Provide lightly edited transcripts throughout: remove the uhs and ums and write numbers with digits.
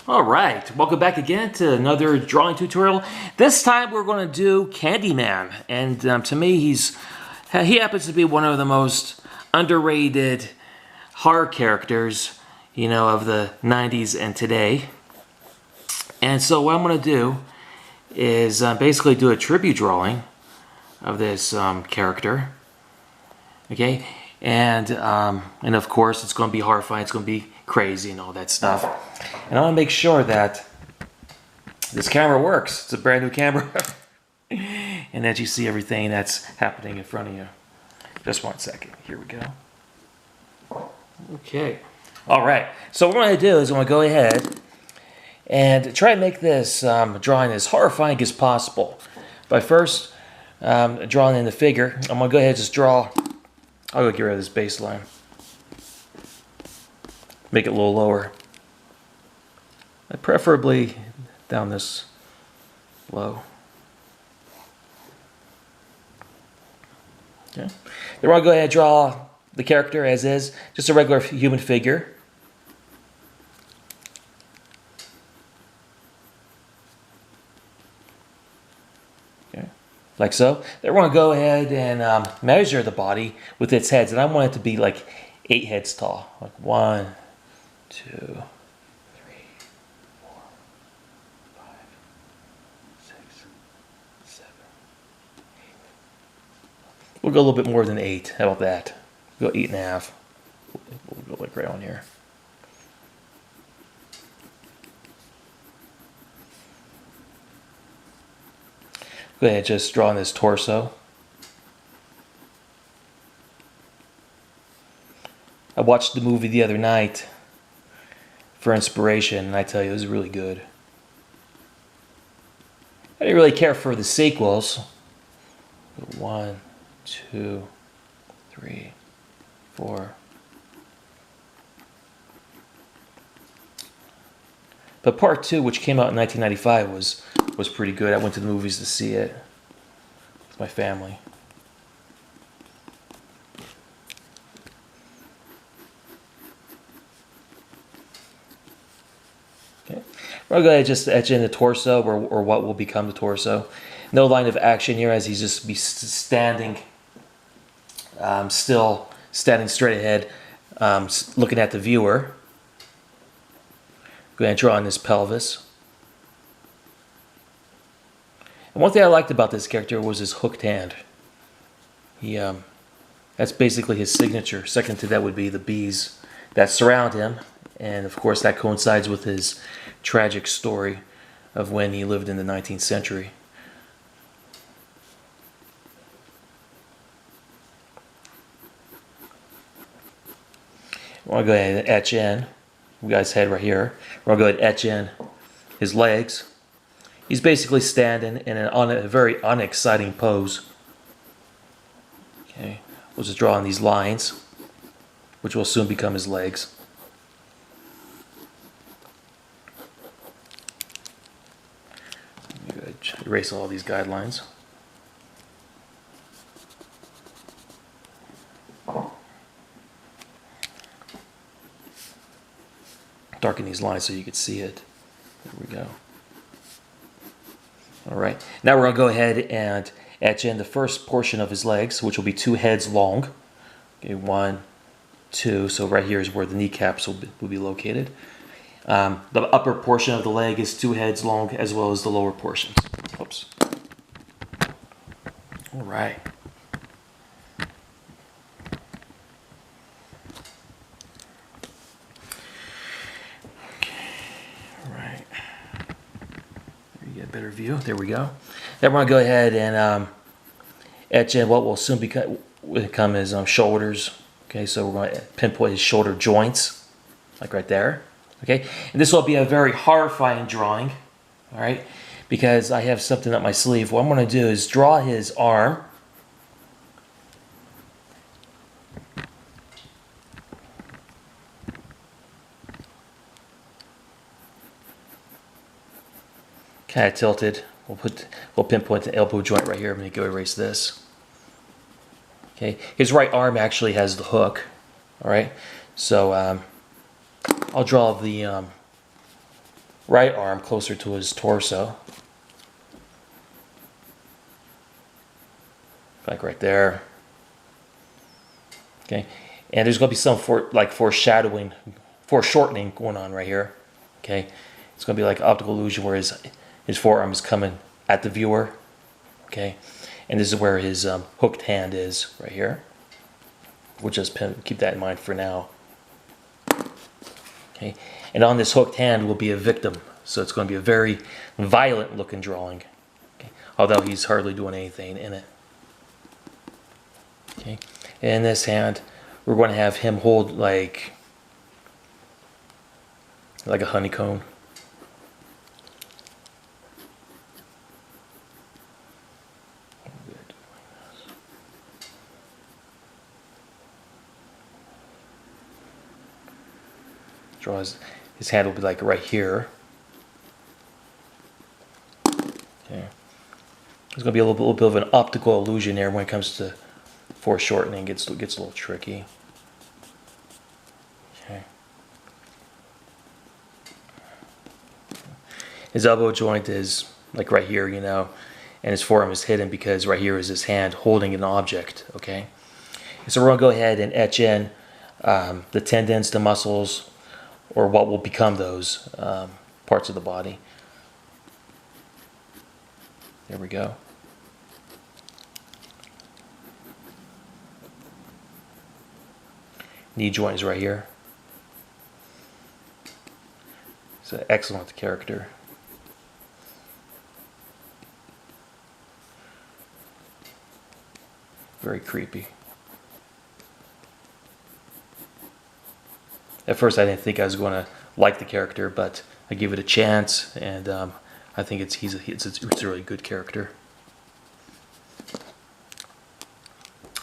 Alright, welcome back again to another drawing tutorial. This time we're going to do Candyman, and to me he happens to be one of the most underrated horror characters, of the 90s and today. And so what I'm going to do is basically do a tribute drawing of this character, okay? And of course it's going to be horrifying, it's going to be crazy and all that stuff. And I want to make sure that this camera works. It's a brand new camera. And that you see everything that's happening in front of you. Just one second. Here we go. Okay. Alright. So what I'm going to do is I'm going to go ahead and try and make this drawing as horrifying as possible. By first drawing in the figure, I'm going to go ahead and just draw. I'll go get rid of this baseline. Make it a little lower. Preferably down this low. Okay. Then we'll go ahead and draw the character as is, just a regular human figure. Okay. Like so. Then we're going to go ahead and measure the body with its heads, and I want it to be like 8 heads tall. Like 1, 2, we'll go a little bit more than 8. How about that? We'll go 8.5. We'll go like right on here. Go ahead and just draw on this torso. I watched the movie the other night for inspiration, and I tell you, it was really good. I didn't really care for the sequels. 1, 2, 3, 4. But part 2, which came out in 1995, was pretty good. I went to the movies to see it with my family. Okay. We're going to go ahead and just etch in the torso, or what will become the torso. No line of action here, as he's just be standing still, standing straight ahead, looking at the viewer. Go ahead and draw on his pelvis. And one thing I liked about this character was his hooked hand. That's basically his signature. Second to that would be the bees that surround him. And of course that coincides with his tragic story of when he lived in the 19th century. I want to go ahead and etch in. We got his head right here. We're going to go ahead and etch in his legs. He's basically standing in a very unexciting pose. Okay, we'll just draw on these lines, which will soon become his legs. Erase all these guidelines. Darken these lines so you can see it. There we go. Alright, now we're going to go ahead and etch in the first portion of his legs, which will be 2 heads long. Okay, 1, 2, so right here is where the kneecaps will be located. The upper portion of the leg is 2 heads long, as well as the lower portions. Oops. Alright. Better view. There we go. Then we're going to go ahead and etch in what will soon become his shoulders. Okay, so we're going to pinpoint his shoulder joints, like right there. Okay, and this will be a very horrifying drawing. All right, because I have something up my sleeve. What I'm going to do is draw his arm. Kind of tilted. We'll pinpoint the elbow joint right here. I'm going to go erase this. Okay, his right arm actually has the hook. All right, so I'll draw the right arm closer to his torso. Like right there. Okay, and there's going to be some foreshadowing, foreshortening going on right here. Okay, it's going to be like optical illusion where his forearm is coming at the viewer. Okay, and this is where his hooked hand is right here. We'll just keep that in mind for now. Okay, and on this hooked hand will be a victim, so it's going to be a very violent looking drawing. Okay, although he's hardly doing anything in it. Okay, and in this hand, we're going to have him hold like a honeycomb. Draw his hand will be like right here. Okay, there's going to be a little bit of an optical illusion there when it comes to foreshortening. Gets a little tricky. Okay. His elbow joint is like right here, you know, and his forearm is hidden because right here is his hand holding an object. Okay, so we're gonna go ahead and etch in the tendons, the muscles, or what will become those parts of the body. There we go. Knee joint is right here. It's an excellent character. Very creepy. At first I didn't think I was going to like the character, but I gave it a chance, and I think it's a really good character.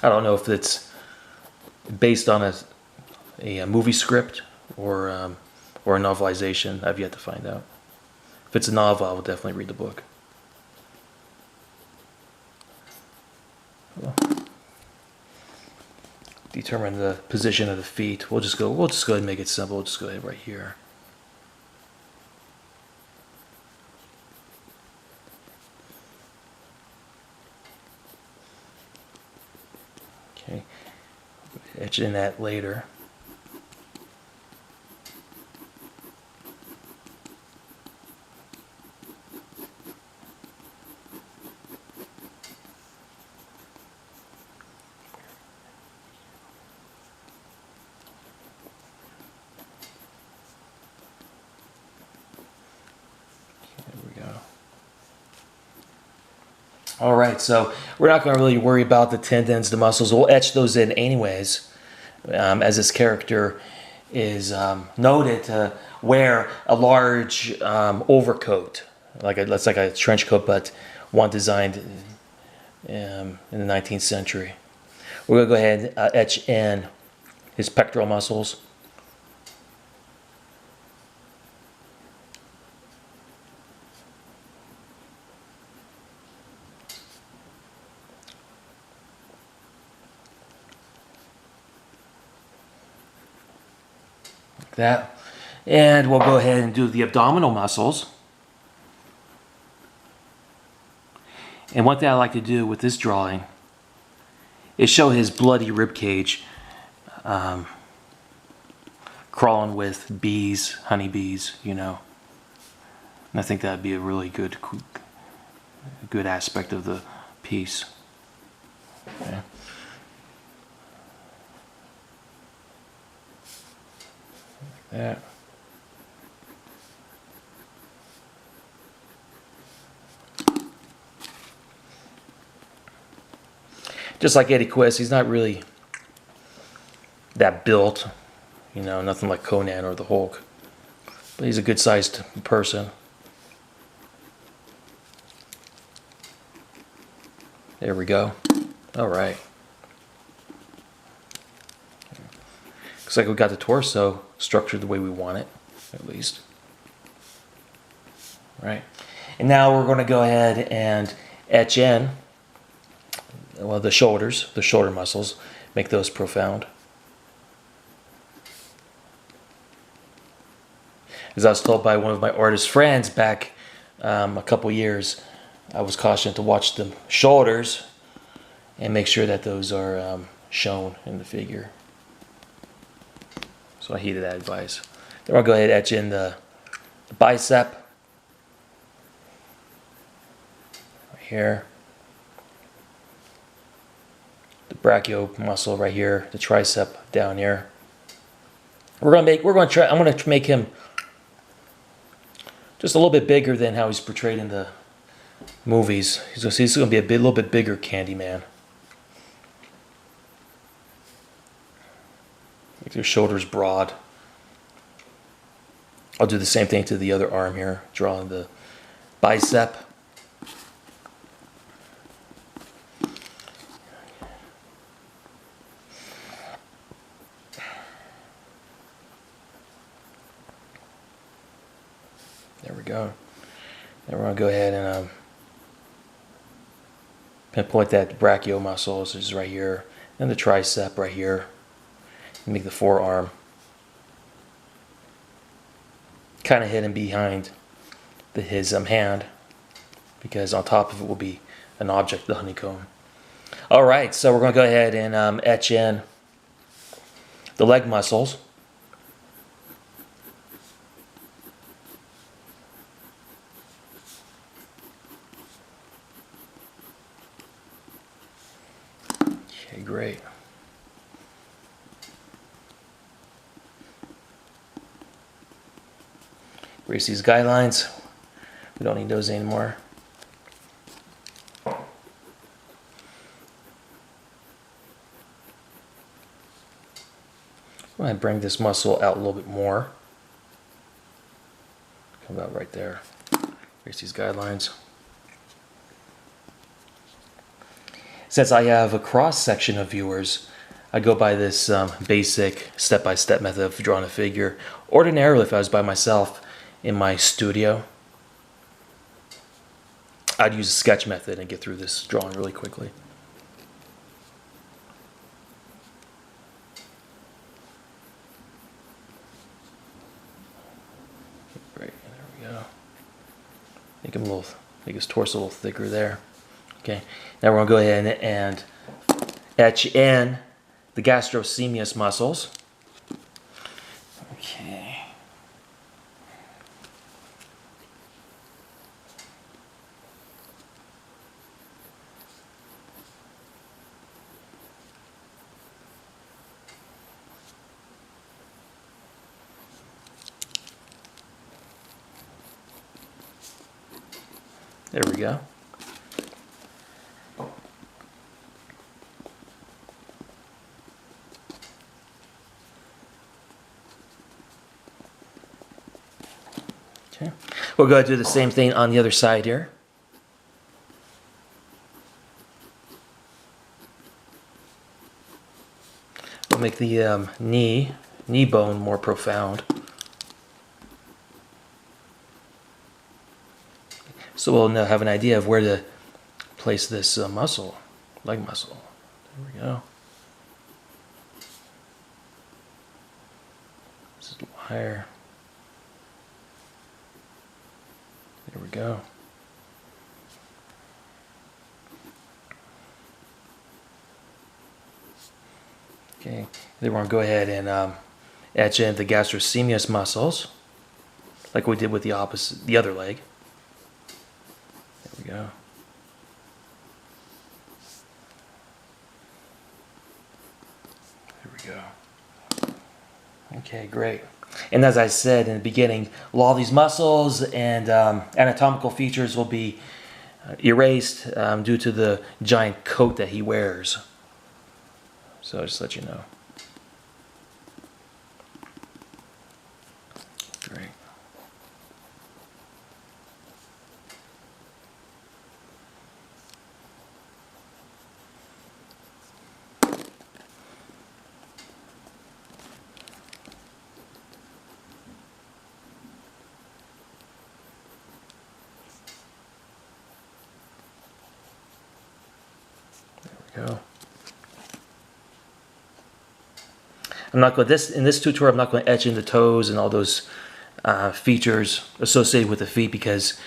I don't know if it's based on a movie script or a novelization. I've yet to find out. If it's a novel, I will definitely read the book. Well, determine the position of the feet. We'll just go ahead and make it simple. We'll just go ahead right here. Okay, etch in that later. All right, so we're not going to really worry about the tendons, the muscles. We'll etch those in anyways, as this character is noted to wear a large overcoat, that's like a trench coat, but one designed in the 19th century. We're going to go ahead and etch in his pectoral muscles. That, and we'll go ahead and do the abdominal muscles. And one thing I like to do with this drawing is show his bloody rib cage crawling with bees, honeybees, you know. And I think that'd be a really good aspect of the piece. Okay. That. Just like Eddie Quist, he's not really that built, you know, nothing like Conan or the Hulk. But he's a good-sized person. There we go. All right. Looks like we got the torso structured the way we want it, at least. Right. And now we're going to go ahead and etch in, well, the shoulders, the shoulder muscles, make those profound. As I was told by one of my artist friends back a couple years, I was cautioned to watch the shoulders and make sure that those are shown in the figure. So I heeded that advice. Then I'll go ahead and etch in the bicep right here, the brachio muscle right here, the tricep down here. I'm gonna make him just a little bit bigger than how he's portrayed in the movies. He's gonna be a little bit bigger Candyman. Make their shoulders broad. I'll do the same thing to the other arm here, drawing the bicep. There we go. Then we're going to go ahead and pinpoint that brachio muscle, which is right here, and the tricep right here. And make the forearm kind of hidden behind his hand, because on top of it will be an object, the honeycomb. All right, so we're going to go ahead and etch in the leg muscles. Okay, great. Erase these guidelines. We don't need those anymore. Go ahead and bring this muscle out a little bit more. Come out right there. Erase these guidelines. Since I have a cross section of viewers, I go by this basic step-by-step method of drawing a figure. Ordinarily, if I was by myself in my studio, I'd use a sketch method and get through this drawing really quickly. Great, there we go. Make his torso a little thicker there. Okay, now we're gonna go ahead and etch in the gastrocnemius muscles. Okay. There we go. Okay. We'll go ahead and do the same thing on the other side here. We'll make the knee bone more profound. So we'll now have an idea of where to place this muscle, leg muscle. There we go. This is a little higher. There we go. Okay, then we're going to go ahead and etch in the gastrocnemius muscles, like we did with the other leg. There we go. There we go. Okay, great. And as I said in the beginning, a lot of these muscles and anatomical features will be erased due to the giant coat that he wears. So I'll just let you know. Great. There we go. I'm not going in this tutorial. I'm not going to etch in the toes and all those features associated with the feet, because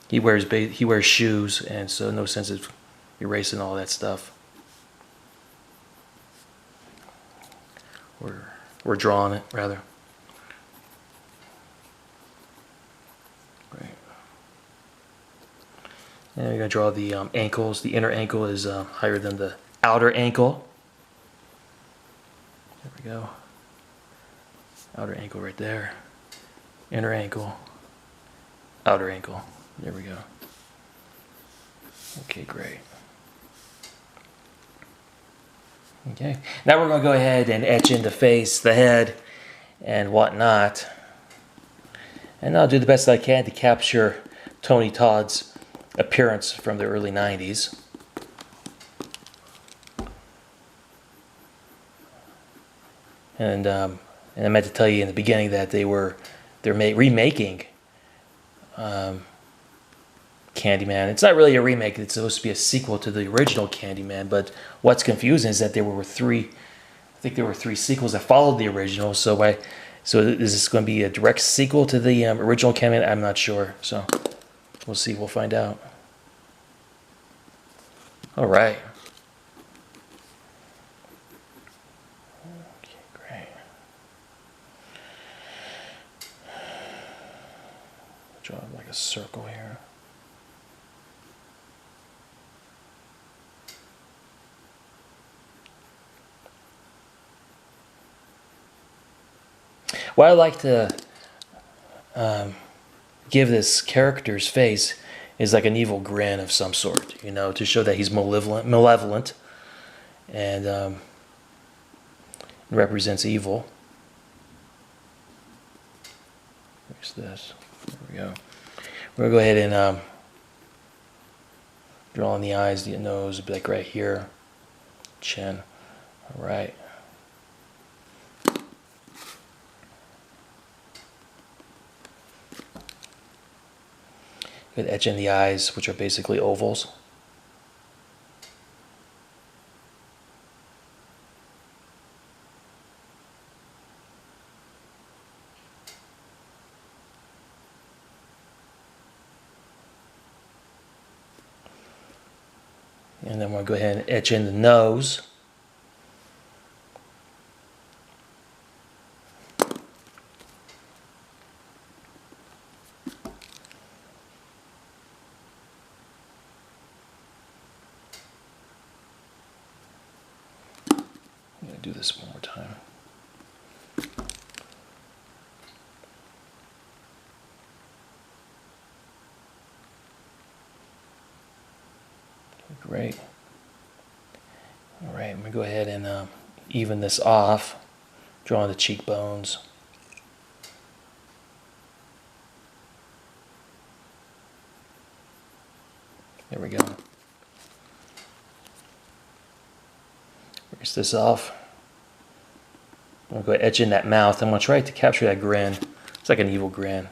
he wears shoes, and so no sense of erasing all that stuff. Or drawing it, rather. Right. And you're going to draw the ankles. The inner ankle is higher than the outer ankle. There we go. Outer ankle right there. Inner ankle. Outer ankle. There we go. Okay, great. Okay, now we're going to go ahead and etch in the face, the head, and whatnot. And I'll do the best I can to capture Tony Todd's appearance from the early 90s. And I meant to tell you in the beginning that they're remaking Candyman. It's not really a remake. It's supposed to be a sequel to the original Candyman. But what's confusing is that there were three sequels that followed the original. So is this going to be a direct sequel to the original Candyman? I'm not sure. So we'll see. We'll find out. All right. Okay, great. Draw like a circle here. What I like to give this character's face is like an evil grin of some sort, to show that he's malevolent, and represents evil. Where's this? There we go. We're going to go ahead and draw on the eyes, the nose, be like right here, chin. All right. Good, etch in the eyes, which are basically ovals. And then we'll go ahead and etch in the nose. I'm going to do this one more time. Great. All right, I'm going to go ahead and even this off, drawing the cheekbones. There we go. Erase this off. I'm going to go etch in that mouth. I'm going to try to capture that grin. It's like an evil grin.